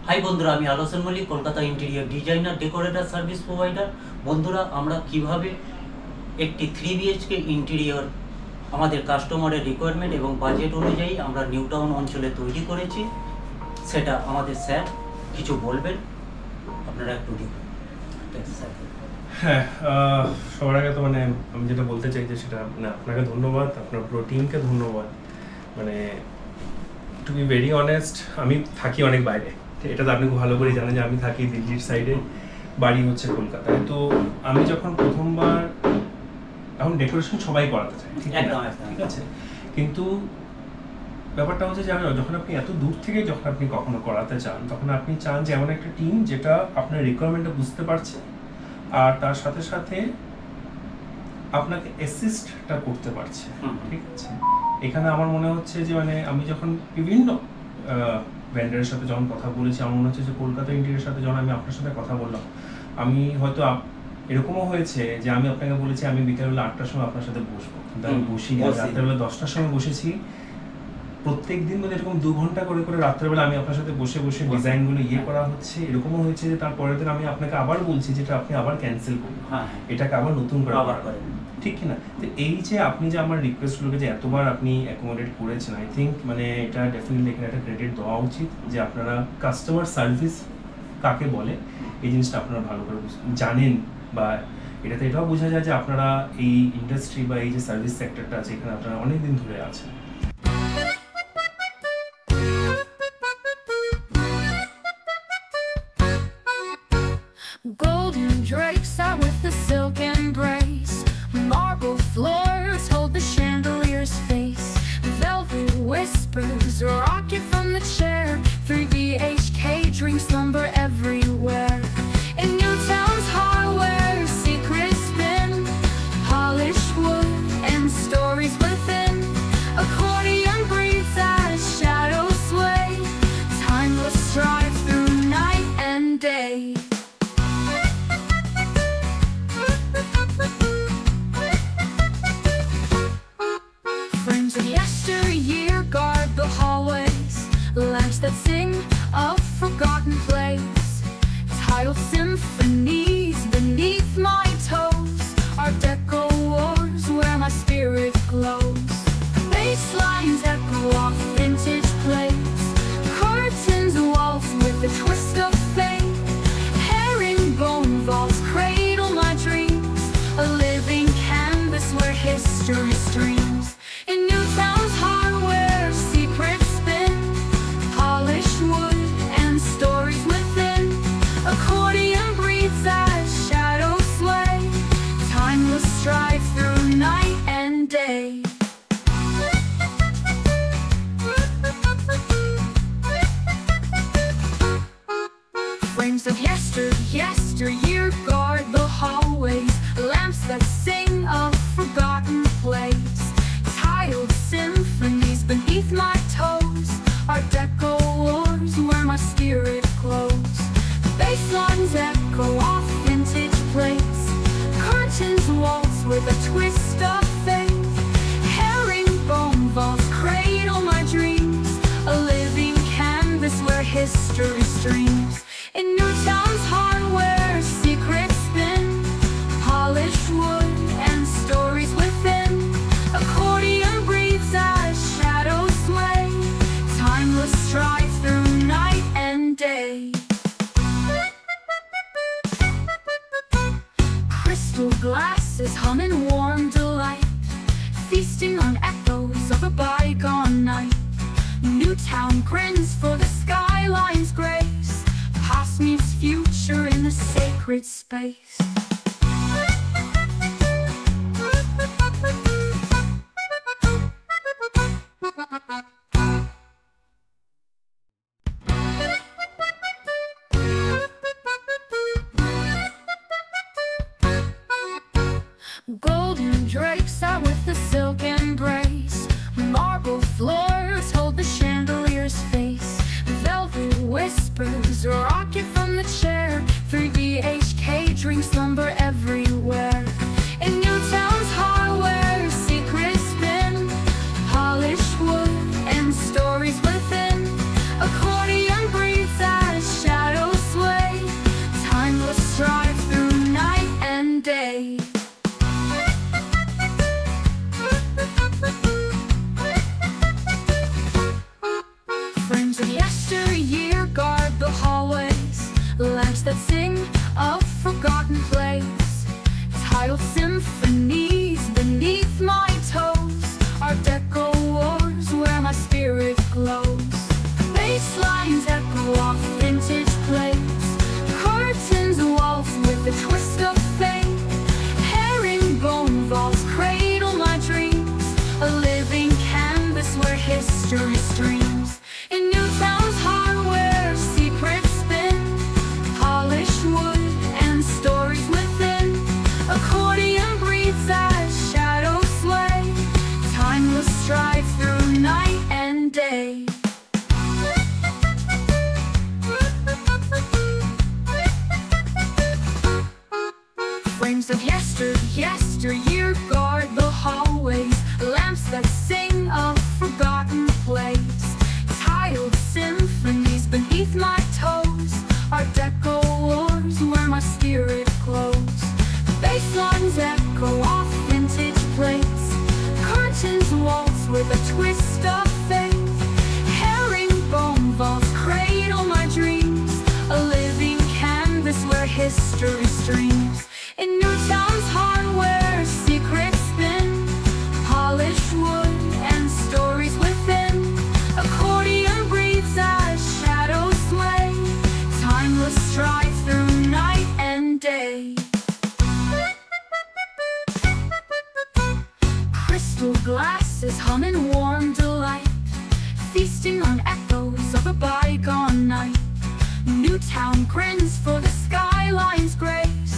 High বন্ধুরা, আমি আলোচন Mallick, Kolkata interior designer, decorator service provider. বন্ধুরা, আমরা কিভাবে একটি 3 BHK ইন্টেরিয়র আমাদের কাস্টমারের রিকোয়ারমেন্ট এবং বাজেট অনুযায়ী আমরা নিউ টাউন অঞ্চলে তৈরি করেছি, সেটা আমাদের স্যার কিছু বলবেন, আপনারা একটু দেখুন। স্যার। হ্যাঁ, সবার আগে তো আমি যেটা বলতে চাই যে সেটা আপনাকে ধন্যবাদ, আপনার পুরো টিমকে ধন্যবাদ। টু বি ভেরি অনেস্ট, আমি থাকি অনেক বাইরে, এটা তো আপনি খুব ভালো করে জানেন যে আমি থাকি দিল্লির সাইডে, বাড়ি হচ্ছে কলকাতায়। তো আমি যখন প্রথমবার, এখন ডেকোরেশন সবাই করাতে চায়, ঠিক আছে, কিন্তু ব্যাপারটা হচ্ছে যে যখন আপনি এত দূর থেকে যখন আপনি কখনো করাতে চান, তখন আপনি চান যে এমন একটা টিম যেটা আপনার রিকোয়ারমেন্টটা বুঝতে পারছে আর তার সাথে সাথে আপনাকে অ্যাসিস্টটা করতে পারছে, ঠিক আছে। এখানে আমার মনে হচ্ছে যে আমি যখন বিভিন্ন ভেন্ডারের সাথে যখন কথা বলেছি, আমার মনে হচ্ছে যে কলকাতা ইন্টেরিয়রের সাথে যখন আমি আপনার সাথে কথা বললাম, আমি হয়তো এরকমও হয়েছে যে আমি আপনাকে বলেছি আমি বিকেলবেলা 8টার সময় আপনার সাথে বসবো, কিন্তু আমি বসিনি, রাত্রেবেলা 10টার সময় বসেছি। প্রত্যেক দিন এরকম 2 ঘন্টা করে করে রাত্রেবেলা আমি আপনার সাথে বসে বসে ডিজাইনগুলো করা হচ্ছে। এরকমও হয়েছে যে তারপরের দিন আমি আপনাকে আবার বলছি যেটা আপনি আবার ক্যান্সেল করুন, এটাকে আবার নতুন করে আবার করেন, ঠিক কিনা। তো এই যে আপনি যে আমার রিকোয়েস্টগুলোকে যে এতবার আপনি অ্যাকোমোডেট করেছেন, আই থিঙ্ক এটা ডেফিনেটলি এখানে একটা ক্রেডিট দেওয়া উচিত যে আপনারা কাস্টমার সার্ভিস কাকে বলে এই জিনিসটা আপনারা ভালো করে জানেন, বা এটাতে এটাও বোঝা যায় যে আপনারা এই ইন্ডাস্ট্রি বা এই যে সার্ভিস সেক্টরটা আছে এখানে আপনারা অনেকদিন ধরে আছেন। Golden drapes out with the silk embrace, marble floors hold the chandelier's face, velvet whispers rocket from the chair, 3 BHK drinks lumber everywhere. In Newtown's hardware, secrets spin, polished wood and stories within. Accordion breathes as shadows sway, timeless strive through night and day. Frames of yesteryear guard the hallways, lamps that sing of forgotten plays, tiled symphonies beneath my toes, Art Deco wars where my spirit glows. Bass lines echo off vintage plates, curtains waltz with a twist of fate, herringbone vaults cradle my dreams, a living canvas where history streams. In Newtown's hardware, secrets spin, polished wood and stories within. Accordion breathes as shadows sway, timeless strive through night and day. Frames of yesteryear guard the hallways, lamps that sing of forgotten plays, tiled symphonies beneath my toes, Art Deco wars where my spirit glows. Bass lines echo off vintage plates, curtains waltz with a twist of fate, herringbone vaults cradle my dreams, a living canvas where history streams. In Newtown's hardware, secrets spin, polished wood and stories within. Accordion breathes as shadows sway, timeless strive through night and day. Crystal glasses hum in warm delight, feasting on echoes of a bygone night. Newtown grins for the skyline's grace, past meets future in the sacred space. Golden drapes out with the silk embrace, marble floors hold the chandelier's face, velvet whispers rocket from the chair, 3 BHK drinks lumber everywhere. In Newtown's hardware, secrets spin, polished wood and stories within. Accordion breathes as lamps that sing a forgotten place. Tidal symphonies beneath my toes. Art Deco wars where my spirit glows. Bass lines echo off vintage plates. Curtains waltz with a twist of fate. Herringbone vaults cradle my dreams. A living canvas where history streams. In Newtown's hardware, secrets spin. Polished wood and stories within. Accordion breathes as shadows sway. Timeless strive through night and day. Frames of yesteryear guard the hallways. Lamps that sing of forgotten plays. Tiled symphonies beneath my toes. Art Deco wars where my spirit glows. Bass lines echo off vintage plates. Curtains waltz with a twist of fate. Herringbone vaults cradle my dreams. A living canvas where history streams. In Newtown's hardware, secrets spin. Polished wood and stories within. Accordion breathes as shadows sway. Timeless strive through night and day. Crystal glasses hum in warm delight. Feasting on echoes of a bygone night. Newtown grins for the skyline's grace.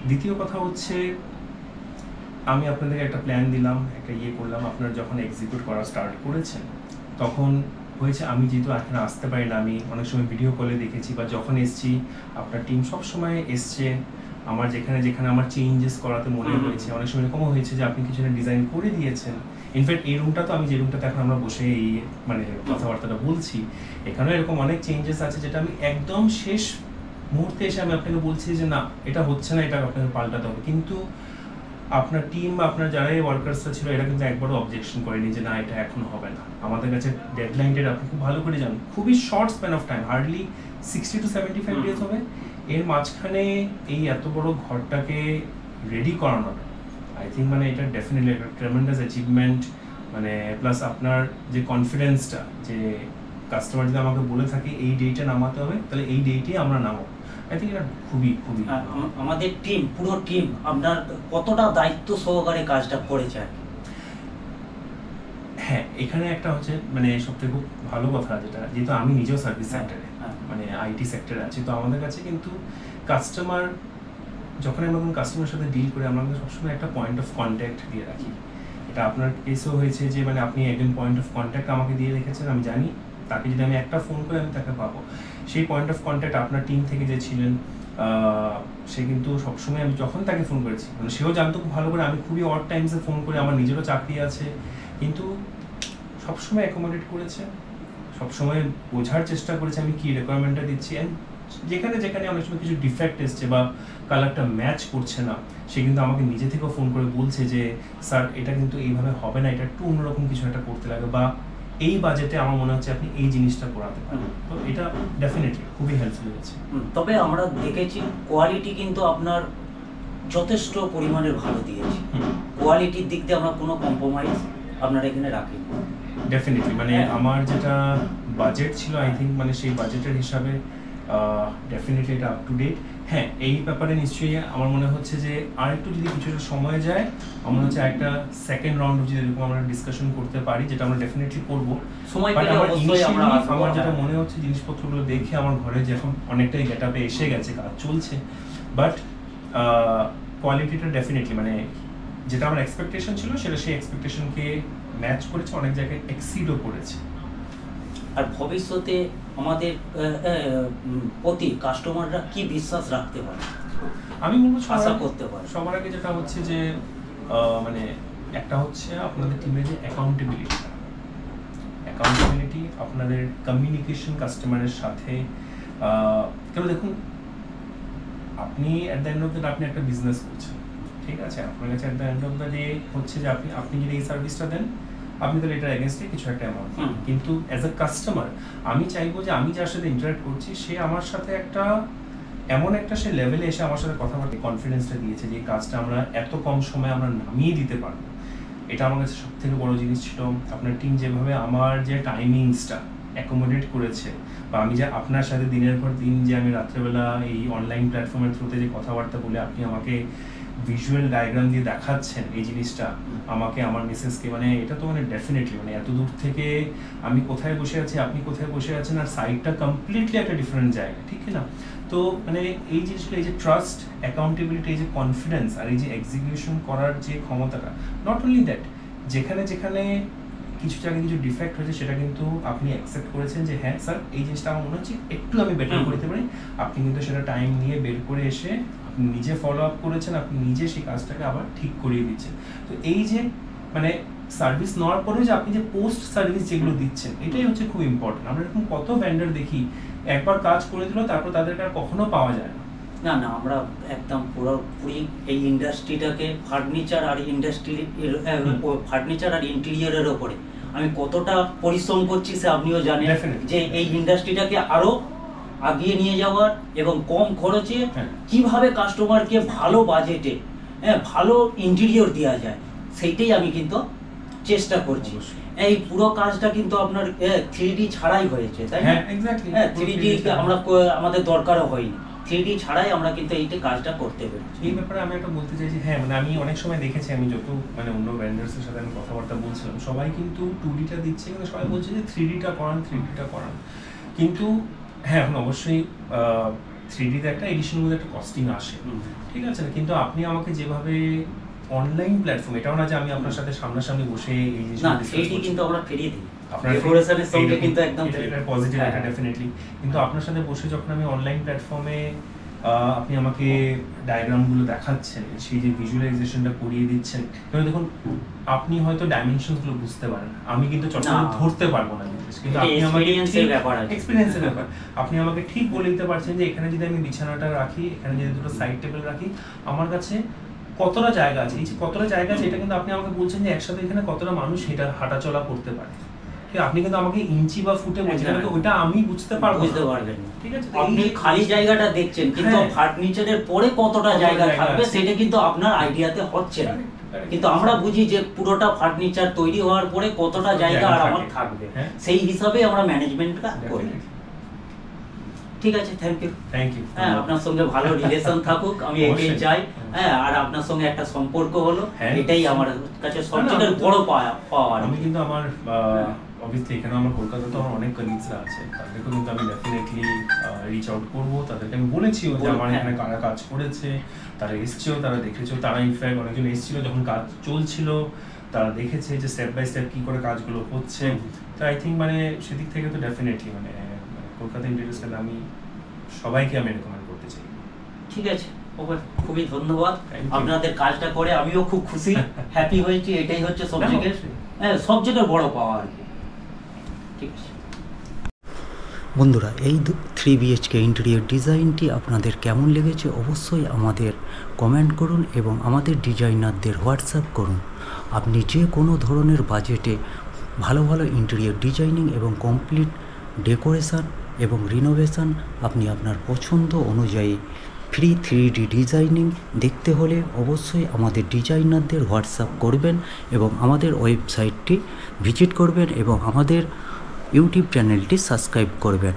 দ্বিতীয় কথা হচ্ছে, আমি আপনাদেরকে একটা plan দিলাম, একটা করলাম, আপনারা যখন এক্সিকিউট করা স্টার্ট করেছেন তখন হয়েছে আমি যেহেতু এখানে আসতে পারি না, আমি অনেক সময় ভিডিও কলে দেখেছি বা যখন এসছি আপনার টিম সব সময় এসছে আমার যেখানে যেখানে আমার চেঞ্জেস করাতে মনে হয়েছে। অনেক সময় এরকমও হয়েছে যে আপনি কিছু ডিজাইন করে দিয়েছেন। ইনফ্যাক্ট এই রুমটা তো আমি যে রুমটাতে এখন আমরা বসে এই মানে কথাবার্তাটা বলছি, এখানেও এরকম অনেক চেঞ্জেস আছে যেটা আমি একদম শেষ মুহূর্তে এসে আমি আপনাকে বলছি যে না এটা হচ্ছে না, এটা আপনাকে পাল্টাতে হবে। কিন্তু আপনার টিম বা আপনার যারা এই ওয়ার্কার্সরা ছিল এরা কিন্তু একবারও অবজেকশন করেনি যে না এটা এখন হবে না। আমাদের কাছে ডেডলাইনটা আপনি খুব ভালো করে জানেন, খুবই short span of time, hardly 60 to 75 days হবে। এর মাঝখানে এই এত বড় ঘরটাকে রেডি করানো, আই থিঙ্ক মানে এটা ডেফিনেটলি একটা ট্রেমেন্ডাস অ্যাচিভমেন্ট। মানে প্লাস আপনার যে কনফিডেন্সটা যে কাস্টমার যদি আমাকে বলে থাকে এই ডেটে নামাতে হবে তাহলে এই ডেটেই আমরা নামাবো, আই থিঙ্ক এটা খুবই খুবই আমাদের টিম পুরো টিম আপনার কতটা দায়িত্ব সহকারে কাজটা করেছে আর কি। হ্যাঁ, এখানে একটা হচ্ছে মানে সবথেকে খুব ভালো কথা যেটা, যেহেতু আমি নিজেও সার্ভিস সেক্টরে মানে আইটি সেক্টরে আছি, তো আমাদের কাছে কিন্তু কাস্টমার যখন আমরা কোনো কাস্টমারের সাথে ডিল করি আমরা সবসময় একটা পয়েন্ট অফ কন্ট্যাক্ট দিয়ে রাখি। এটা আপনার কেসও হয়েছে যে মানে আপনি একজন পয়েন্ট অফ কন্ট্যাক্ট আমাকে দিয়ে রেখেছেন, আমি জানি তাকে যদি আমি একটা ফোন করে আমি তাকে পাবো। সেই পয়েন্ট অফ কন্ট্যাক্ট আপনার টিম থেকে যে ছিলেন সে কিন্তু সবসময় আমি যখন তাকে ফোন করেছি মানে সেও জানতো খুব ভালো করে আমি খুবই অড টাইমসে ফোন করে, আমার নিজেরও চাকরি আছে, কিন্তু সবসময় অ্যাকোমোডেট করেছে, সবসময় বোঝার চেষ্টা করেছে আমি কি রিকোয়ারমেন্টটা দিচ্ছি। অ্যান্ড যেখানে যেখানে অনেক সময় কিছু ডিফেক্ট এসছে বা কালারটা ম্যাচ করছে না সে কিন্তু আমাকে নিজে থেকেও ফোন করে বলছে যে স্যার এটা কিন্তু এইভাবে হবে না, এটা একটু অন্যরকম কিছু একটা করতে লাগে, বা এই বাজেটে আমার মনে হচ্ছে আপনি এই জিনিসটা করাতে পারেন। তো এটা ডেফিনেটলি খুবই হেল্পফুল হয়েছে। তবে আমরা দেখেছি কোয়ালিটি কিন্তু আপনার যথেষ্ট পরিমাণে ভালো দিয়েছি, কোয়ালিটির দিক দিয়ে আমরা কোনো কম্প্রোমাইজ আপনার এখানে রাখি ডেফিনেটলি। মানে আমার যেটা বাজেট ছিল আই থিঙ্ক মানে সেই বাজেটের হিসাবে ডেফিনেটলি এটা আপ টু ডেট। হ্যাঁ, এই ব্যাপারে নিশ্চয়ই আমার মনে হচ্ছে যে আর একটু যদি কিছুটা সময় যায় আমার মনে হচ্ছে একটা সেকেন্ড রাউন্ড যদি এরকম আমরা ডিসকাশন করতে পারি, যেটা আমরা ডেফিনেটলি করবো। সময় পেলে অবশ্যই আমরা আমার যেটা মনে হচ্ছে জিনিসপত্রগুলো দেখে আমার ঘরে যখন অনেকটাই গেটআপে এসে গেছে, কাজ চলছে, বাট কোয়ালিটিটা ডেফিনেটলি মানে যেটা আমার এক্সপেকটেশন ছিল সেটা সেই এক্সপেকটেশনকে ম্যাচ করেছে, অনেক জায়গায় এক্সিডও করেছে। আর ভবিষ্যতে আমাদের প্রতি কাস্টমাররা কি বিশ্বাস রাখতে পারে আমি বলবো আশা করতে পারে। সবার আগে যেটা হচ্ছে যে মানে একটা হচ্ছে আপনাদের টিমের যে অ্যাকাউন্টেবিলিটি, আপনাদের কমিউনিকেশন কাস্টমারের সাথে। কেন দেখুন আপনি at the end of the day আপনি একটা বিজনেস করছেন, ঠিক আছে, আপনার কাছে at the end of the day হচ্ছে যে আপনি যদি এই সার্ভিসটা দেন আপনি তাহলে এটার এগেনস্টে কিছু একটা অ্যামাউন্ট। কিন্তু অ্যাজ আ কাস্টমার আমি চাইবো যে আমি যার সাথে ইন্টারাক্ট করছি সে আমার সাথে একটা এমন একটা সে লেভেলে এসে আমার সাথে কথা বলতে কনফিডেন্সটা দিয়েছে যে এই কাজটা আমরা এত কম সময়ে আমরা নামিয়ে দিতে পারবো। এটা আমার কাছে সব থেকে বড় জিনিস ছিল। আপনার টিম যেভাবে আমার যে টাইমিংসটা অ্যাকোমোডেট করেছে, বা আমি যে আপনার সাথে দিনের পর দিন যে আমি রাত্রেবেলা এই অনলাইন প্ল্যাটফর্মের থ্রুতে যে কথাবার্তা বলে আপনি আমাকে ভিজুয়াল ডায়াগ্রাম দিয়ে দেখাচ্ছেন এই জিনিসটা আমাকে, আমার মিসেসকে, মানে এটা তো মানে ডেফিনেটলি মানে এত দূর থেকে আমি কোথায় বসে আছি, আপনি কোথায় বসে আছেন, আর সাইডটা কমপ্লিটলি একটা ডিফারেন্ট জায়গা, ঠিক না? তো মানে এই জিনিসগুলো, এই যে ট্রাস্ট, অ্যাকাউন্টেবিলিটি, এই যে কনফিডেন্স, আর এই যে এক্সিকিউশন করার যে ক্ষমতাটা, নট অনলি দ্যাট, যেখানে যেখানে কিছু জায়গায় কিছু ডিফেক্ট হয়েছে সেটা কিন্তু আপনি অ্যাকসেপ্ট করেছেন যে হ্যাঁ স্যার এই জিনিসটা আমার মনে হচ্ছে একটু আমি বেটার করতে পারি। আপনি কিন্তু সেটা টাইম নিয়ে বের করে এসে আপনি নিজে ফলো আপ করেছেন, আপনি নিজে সেই কাজটাকে আবার ঠিক করিয়ে দিচ্ছেন। তো এই যে মানে সার্ভিস নেওয়ার পরে যে আপনি যে পোস্ট সার্ভিস যেগুলো দিচ্ছেন, এটাই হচ্ছে খুব ইম্পর্টেন্ট। আমরা এরকম কত ভেন্ডর দেখি একবার কাজ করে দিল তারপর তাদেরকে আর কখনো পাওয়া যায় না। না না, আমরা একদম পুরোপুরি এই ইন্ডাস্ট্রিটাকে ফার্নিচার আর ফার্নিচার আর ইন্টেরিয়রের ওপরে আমি কতটা পরিশ্রম করছি সে আপনিও জানেন, যে এই ইন্ডাস্ট্রিটাকে আরো আগিয়ে নিয়ে যাওয়ার এবং কম খরচে কিভাবে কাস্টমারকে ভালো বাজেটে ভালো ইন্টেরিয়র দেওয়া যায় সেইটাই আমি কিন্তু চেষ্টা করছি। এই পুরো কাজটা কিন্তু আপনার 3D ছাড়াই হয়েছে, তাই না? 3D আমরা আমাদের দরকারও হয়নি, 3D ছাড়াই আমরা কিন্তু এইটা কাজটা করতে পারি। এই ব্যাপারে আমি একটা বলতে চাইছি, হ্যাঁ মানে আমি অনেক সময় দেখেছি, আমি যত মানে অন্য ভেন্ডার্সের সাথে আমি কথাবার্তা বলছিলাম, সবাই কিন্তু 2Dটা দিচ্ছে, কিন্তু সবাই বলছে যে 3Dটা করান। কিন্তু হ্যাঁ এখন অবশ্যই 3Dতে একটা এডিশনের মধ্যে একটা কস্টিং আসে, ঠিক আছে না? কিন্তু আপনি আমাকে যেভাবে অনলাইন প্ল্যাটফর্ম, এটাও না যে আমি আপনার সাথে সামনাসামনি বসে এই জিনিসটা কিন্তু আমরা ফিরিয়ে দিই আপনার ডেকোরেশনের সঙ্গে, কিন্তু একদম এটা পজিটিভ, এটা ডেফিনেটলি। কিন্তু আপনার সাথে বসে যখন আমি অনলাইন প্ল্যাটফর্মে আপনি আমাকে ডায়াগ্রামগুলো দেখাচ্ছেন, সেই যে ভিজুয়ালাইজেশনটা করিয়ে দিচ্ছেন, কারণ দেখুন আপনি হয়তো ডাইমেনশনসগুলো বুঝতে পারেন, আমি কিন্তু চটপটে ধরতে পারবো না জিনিস, কিন্তু আপনি আমাকে এক্সপেরিয়েন্সের ব্যাপার, আপনি আমাকে ঠিক বলে দিতে পারছেন যে এখানে যদি আমি বিছানাটা রাখি, এখানে যদি দুটো সাইড টেবিল রাখি, আমার কাছে কতটা জায়গা আছে, এই যে কতটা জায়গা আছে এটা কিন্তু আপনি আমাকে বলছেন যে একসাথে এখানে কতটা মানুষ এটা হাঁটাচলা করতে পারে। আপনি কিন্তু আমাকে ইঞ্চি বা ফুটে বলছেন, ওইটা আমি বুঝতে পারবেন না, ঠিক আছে? আপনি খালি জায়গাটা দেখছেন, কিন্তু ফার্নিচারের পরে কতটা জায়গা থাকবে সেটা কিন্তু আপনার আইডিয়াতে হচ্ছে না। কিন্তু আমরা বুঝি যে পুরোটা ফার্নিচার তৈরি হওয়ার পরে কতটা জায়গা আর আমার থাকবে, সেই হিসাবে আমরা ম্যানেজমেন্টটা করি। ঠিক আছে, থ্যাংক ইউ। হ্যাঁ, আপনার সঙ্গে ভালো রিলেশন থাকুক, আমি এটাই চাই। হ্যাঁ, আর আপনার সঙ্গে একটা সম্পর্ক হলো, এটাই আমার কাছে সবথেকে বড় পাওয়া। আমি কিন্তু আমার অবভিয়াসলি এখানে আমার কলকাতাতে আমার অনেক কলিগসরা আছে, তাদেরকে কিন্তু আমি ডেফিনেটলি রিচ আউট করবো। তাদেরকে আমি বলেছিও যে আমার এখানে কারা কাজ করেছে, তারা এসছেও, তারা দেখেছেও, তারা ইনফ্যাক্ট অনেকজন এসেছিল যখন কাজ চলছিল, তারা দেখেছে যে স্টেপ বাই স্টেপ কি করে কাজগুলো হচ্ছে। তো আই থিঙ্ক মানে সেদিক থেকে তো ডেফিনেটলি মানে কলকাতা ইন্টেরিয়র্সকে আমি সবাইকে আমি রেকমেন্ড করতে চাই। ঠিক আছে, খুবই ধন্যবাদ। আপনাদের কাজটা করে আমিও খুব খুশি, হ্যাপি হয়েছি। এটাই হচ্ছে সবচেয়ে বড় পাওয়া আর কি। ঠিক আছে বন্ধুরা, এই 3 BHK ইন্টেরিয়র ডিজাইনটি আপনাদের কেমন লেগেছে অবশ্যই আমাদের কমেন্ট করুন এবং আমাদের ডিজাইনারদের হোয়াটসঅ্যাপ করুন। আপনি যে কোনো ধরনের বাজেটে ভালো ভালো ইন্টেরিয়র ডিজাইনিং এবং কমপ্লিট ডেকোরেশন এবং রিনোভেশন আপনি আপনার পছন্দ অনুযায়ী ফ্রি 3D ডিজাইনিং দেখতে হলে অবশ্যই আমাদের ডিজাইনারদের হোয়াটসঅ্যাপ করবেন এবং আমাদের ওয়েবসাইটটি ভিজিট করবেন এবং আমাদের ইউটিউব চ্যানেলটি সাবস্ক্রাইব করবেন।